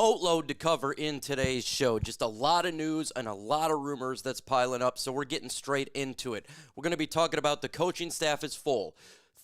boatload to cover in today's show. Just a lot of news and a lot of rumors that's piling up, so we're getting straight into it. We're going to be talking about the coaching staff is full.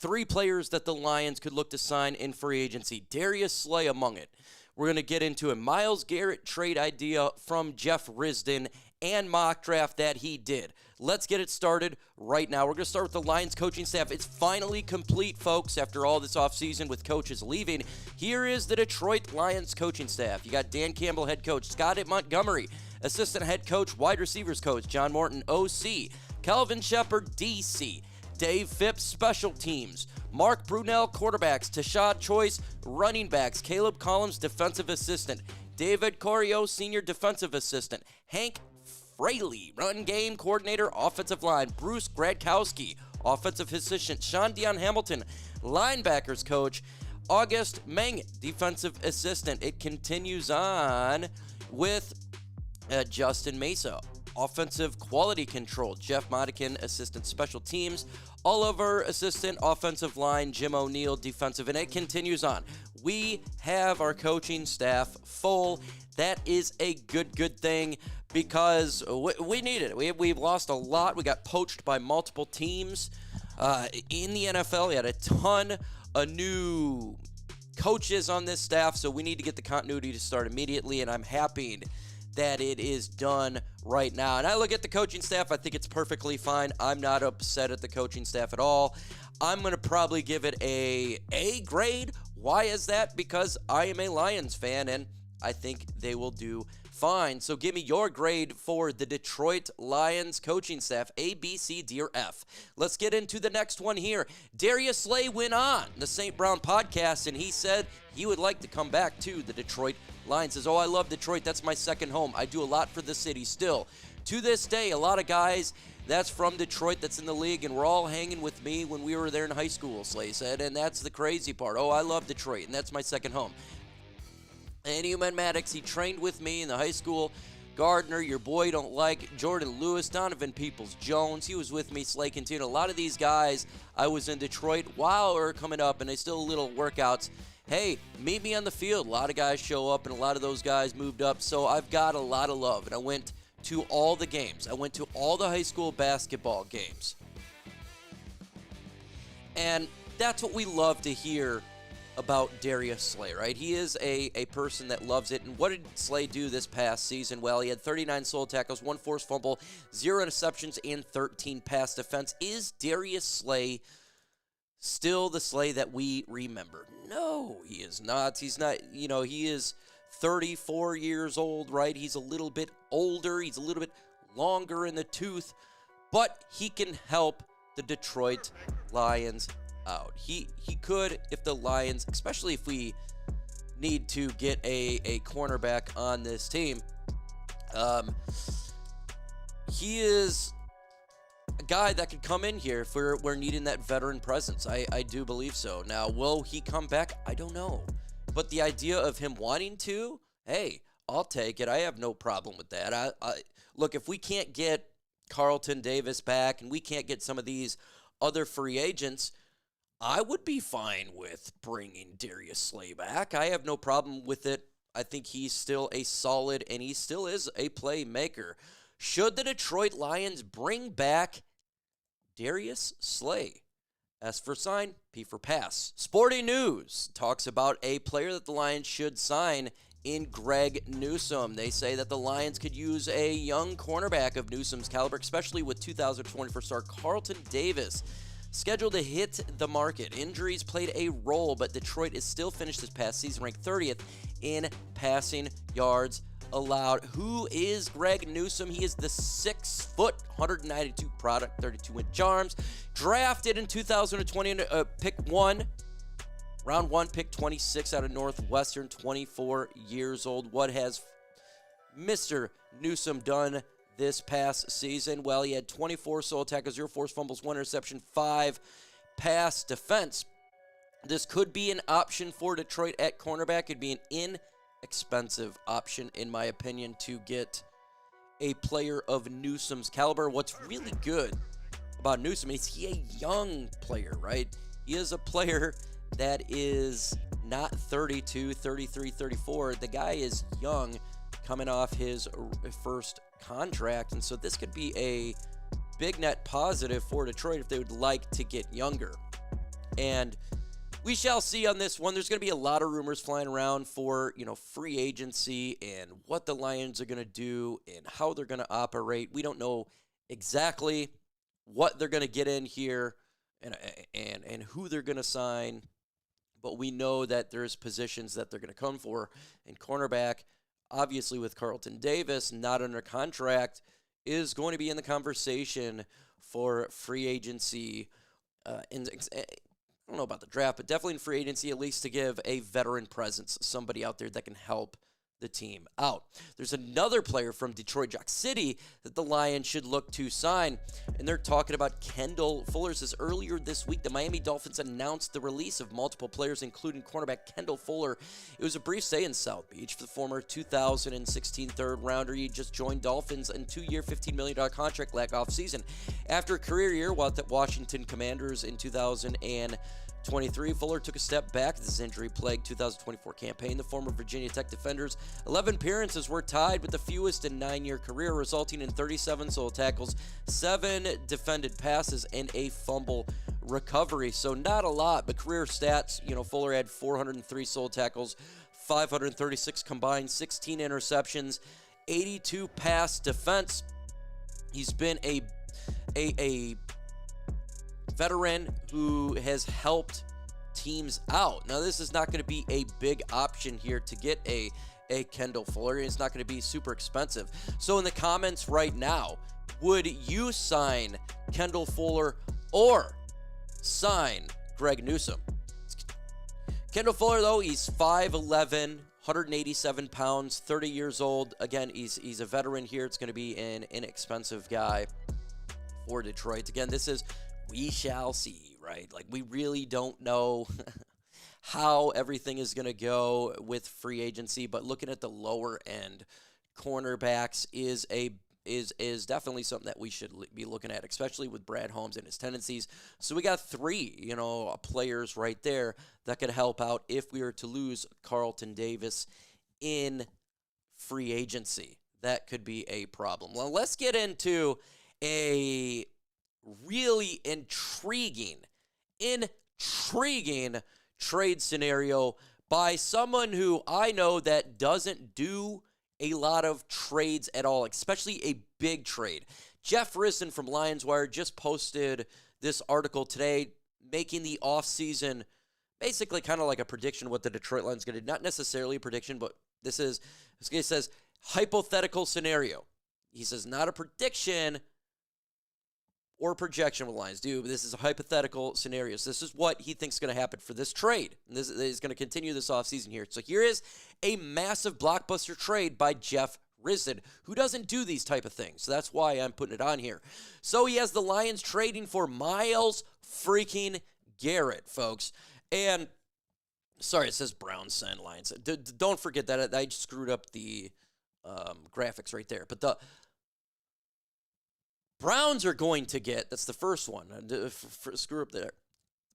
3 players that the Lions could look to sign in free agency. Darius Slay among it. We're going to get into a Myles Garret trade idea from Jeff Risdon and mock draft that he did. Let's get it started right now. We're going to start with the Lions coaching staff. It's finally complete, folks, after all this offseason with coaches leaving. Here is the Detroit Lions coaching staff. You got Dan Campbell, head coach, Scottie Montgomery, assistant head coach, wide receivers coach, John Morton, OC, Kelvin, Sheppard, DC, Dave Fipp, special teams, Mark Brunell, quarterbacks, Tashard Choice, running backs, Caleb Collins, defensive assistant, David Corio, senior defensive assistant, Hank Fraley, run game coordinator, offensive line, Bruce Gradkowski, offensive assistant, Sean Dion Hamilton, linebackers coach, August Meng, defensive assistant. It continues on with Justin Mesa, offensive quality control, Jeff Modican, assistant special teams, Oliver, assistant offensive line, Jim O'Neill, defensive, and it continues on. We have our coaching staff full. That is a good thing because we need it. We've lost a lot. We got poached by multiple teams in the NFL. We had a ton of new coaches on this staff, so we need to get the continuity to start immediately, and I'm happy that it is done right now. And I look at the coaching staff, I think it's perfectly fine. I'm not upset at the coaching staff at all. I'm going to probably give it a A grade. Why is that? Because I am a Lions fan, and I think they will do fine. So give me your grade for the Detroit Lions coaching staff, A, B, C, D, or F. Let's get into the next one here. Darius Slay went on the St. Brown podcast, and he said he would like to come back to the Detroit Lions. Says, I love Detroit. That's my second home. I do a lot for the city still. To this day, a lot of guys that's from Detroit that's in the league, and we're all hanging with me when we were there in high school, Slay said, and that's the crazy part. I love Detroit, and that's my second home. And Human Maddox, he trained with me in the high school. Gardner, your boy don't like, Jordan Lewis, Donovan Peoples-Jones, he was with me, Slay continued. A lot of these guys, I was in Detroit while we were coming up, and they still little workouts. Hey, meet me on the field. A lot of guys show up, and a lot of those guys moved up, so I've got a lot of love. And I went to all the games. I went to all the high school basketball games. And that's what we love to hear about Darius Slay, right? He is a person that loves it. And what did Slay do this past season? Well, he had 39 solo tackles, 1 forced fumble, 0 interceptions, and 13 pass defense. Is Darius Slay still the Slay that we remember? No, he is not. He's not, he is 34 years old, right? He's a little bit older. He's a little bit longer in the tooth, but he can help the Detroit Lions out. He could, if the Lions, especially if we need to get a cornerback on this team. He is a guy that could come in here if we're needing that veteran presence. I do believe so. Now, will he come back? I don't know. But the idea of him wanting to, hey, I'll take it. I have no problem with that. Look, if we can't get Carlton Davis back and we can't get some of these other free agents, I would be fine with bringing Darius Slay back. I have no problem with it. I think he's still a solid, and he still is a playmaker. Should the Detroit Lions bring back Darius Slay? S for sign, P for pass. Sporting News talks about a player that the Lions should sign in Greg Newsom. They say that the Lions could use a young cornerback of Newsom's caliber, especially with 2024 star Carlton Davis scheduled to hit the market. Injuries played a role, but Detroit is still finished this past season ranked 30th in passing yards allowed. Who is Greg Newsom? He is the 6-foot, 192 product, 32-inch arms, drafted in 2020, pick 1, round 1, pick 26 out of Northwestern, 24 years old. What has Mr. Newsom done this past season? Well, he had 24 solo tackles, 0 forced fumbles, 1 interception, 5 pass defense. This could be an option for Detroit at cornerback. It'd be an inexpensive option, in my opinion, to get a player of Newsom's caliber. What's really good about Newsom is he a young player, right? He is a player that is not 32, 33, 34. The guy is young, coming off his first contract, and so this could be a big net positive for Detroit if they would like to get younger. And we shall see on this one. There's going to be a lot of rumors flying around for, free agency and what the Lions are going to do and how they're going to operate. We don't know exactly what they're going to get in here and who they're going to sign, but we know that there's positions that they're going to come for. And cornerback, obviously with Carlton Davis not under contract, is going to be in the conversation for free agency. I don't know about the draft, but definitely in free agency, at least to give a veteran presence, somebody out there that can help the team out. There's another player from Detroit Jock City that the Lions should look to sign, and they're talking about Kendall Fuller. Says earlier this week, the Miami Dolphins announced the release of multiple players, including cornerback Kendall Fuller. It was a brief stay in South Beach for the former 2016 third-rounder. He just joined Dolphins in a 2-year, $15 million contract last offseason. After a career year while at the Washington Commanders in 2023, Fuller took a step back in his injury-plagued 2024 campaign. The former Virginia Tech defender's 11 appearances were tied with the fewest in 9-year career, resulting in 37 solo tackles, 7 defended passes, and a fumble recovery. So not a lot, but career stats, Fuller had 403 solo tackles, 536 combined, 16 interceptions, 82 pass defense. He's been a veteran who has helped teams out. Now, this is not going to be a big option here to get a Kendall Fuller. It's not going to be super expensive. So in the comments right now, would you sign Kendall Fuller or sign Greg Newsom? Kendall Fuller, though, he's 5'11", 187 pounds, 30 years old. Again, he's a veteran here. It's going to be an inexpensive guy for Detroit. Again, this is we shall see, right? Like, we really don't know how everything is going to go with free agency, but looking at the lower end cornerbacks is definitely something that we should be looking at, especially with Brad Holmes and his tendencies. So we got 3, players right there that could help out if we were to lose Carlton Davis in free agency. That could be a problem. Well, let's get into a really intriguing trade scenario by someone who I know that doesn't do a lot of trades at all, especially a big trade. Jeff Risson from Lions Wire just posted this article today, making the offseason basically kind of like a prediction of what the Detroit Lions going to do. Not necessarily a prediction, but this guy says hypothetical scenario. He says not a prediction or projection with Lions do, but this is a hypothetical scenario. So this is what he thinks is going to happen for this trade. And this is going to continue this offseason here. So here is a massive blockbuster trade by Jeff Risson, who doesn't do these type of things. So that's why I'm putting it on here. So he has the Lions trading for Myles freaking Garret, folks. And, sorry, it says Browns send Lions. Don't forget that. I just screwed up the graphics right there. But the Browns are going to get, that's the first one, screw up there.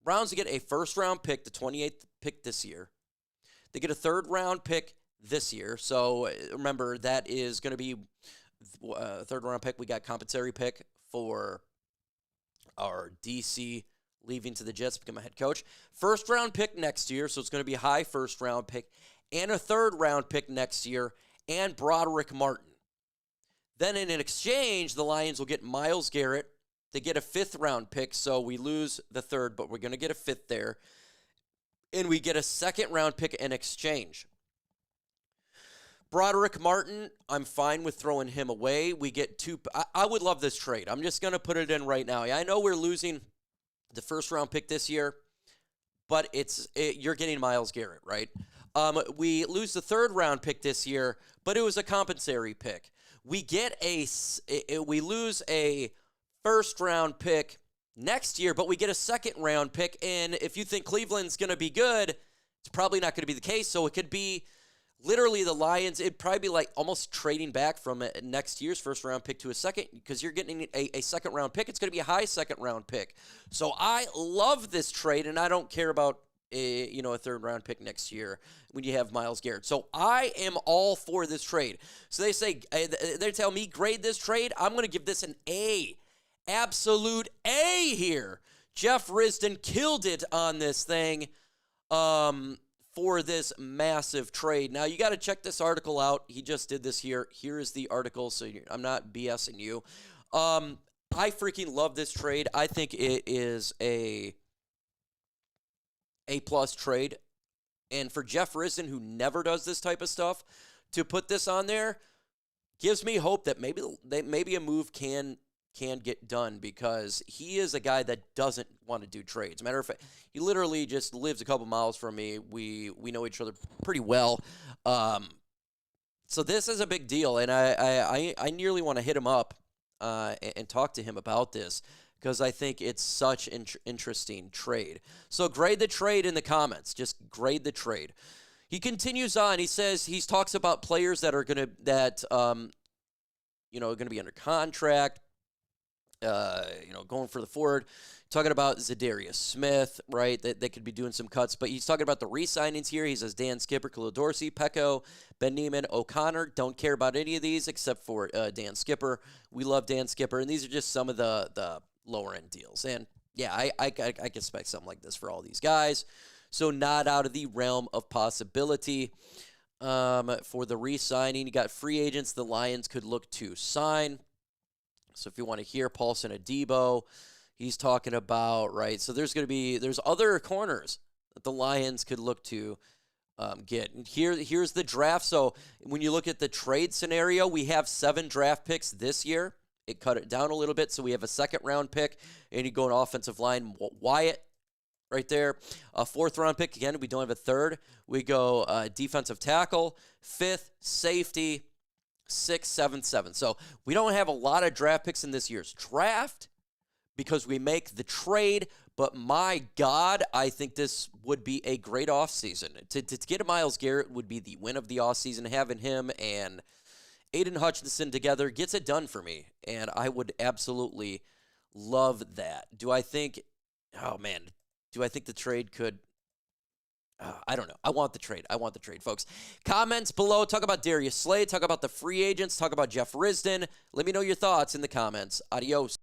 Browns will get a first-round pick, the 28th pick this year. They get a third-round pick this year. So remember, that is going to be a third-round pick. We got compensatory pick for our DC leaving to the Jets to become a head coach. First-round pick next year, so it's going to be a high first-round pick, and a third-round pick next year, and Broderick Martin. Then in an exchange, the Lions will get Myles Garret. They get a 5th-round pick, so we lose the 3rd, but we're going to get a 5th there. And we get a 2nd-round pick in exchange. Broderick Martin, I'm fine with throwing him away. We get 2. I would love this trade. I'm just going to put it in right now. I know we're losing the 1st-round pick this year, but you're getting Myles Garret, right? We lose the 3rd-round pick this year, but it was a compensatory pick. We lose a 1st-round pick next year, but we get a 2nd-round pick. And if you think Cleveland's going to be good, it's probably not going to be the case. So it could be literally the Lions. It'd probably be like almost trading back from next year's 1st-round pick to a 2nd, because you're getting a 2nd-round pick. It's going to be a high 2nd-round pick. So I love this trade, and I don't care about a third-round pick next year when you have Myles Garrett. So I am all for this trade. So they tell me grade this trade. I'm going to give this an A. Absolute A here. Jeff Risdon killed it on this thing for this massive trade. Now, you got to check this article out. He just did this here. Here is the article, so I'm not BSing you. I freaking love this trade. I think it is A-plus trade. And for Jeff Risdon, who never does this type of stuff, to put this on there gives me hope that maybe a move can get done, because he is a guy that doesn't want to do trades. Matter of fact, he literally just lives a couple miles from me. We know each other pretty well. So this is a big deal, and I nearly want to hit him up and talk to him about this, because I think it's such an interesting trade. So grade the trade in the comments. Just grade the trade. He continues on. He says he talks about players that are going to be under contract. Going for the forward, talking about Zadarius Smith, right? They could be doing some cuts, but he's talking about the re-signings here. He says Dan Skipper, Khalil Dorsey, Pecco, Ben Neiman, O'Connor. Don't care about any of these except for Dan Skipper. We love Dan Skipper, and these are just some of the lower-end deals. And, yeah, I can expect something like this for all these guys. So not out of the realm of possibility for the re-signing. You got free agents the Lions could look to sign. So if you want to hear Paulson Adebo, he's talking about, right? So there's other corners that the Lions could look to get. And here's the draft. So when you look at the trade scenario, we have 7 draft picks this year. It cut it down a little bit, so we have a second-round pick, and you go an offensive line, Wyatt, right there. A 4th-round pick. Again, we don't have a 3rd. We go defensive tackle, 5th, safety, 6, 7, 7. So we don't have a lot of draft picks in this year's draft because we make the trade. But my God, I think this would be a great offseason. To get a Myles Garrett would be the win of the offseason. Having him and Aiden Hutchinson together gets it done for me. And I would absolutely love that. Do I think the trade could... I don't know. I want the trade, folks. Comments below. Talk about Darius Slay. Talk about the free agents. Talk about Jeff Risdon. Let me know your thoughts in the comments. Adios.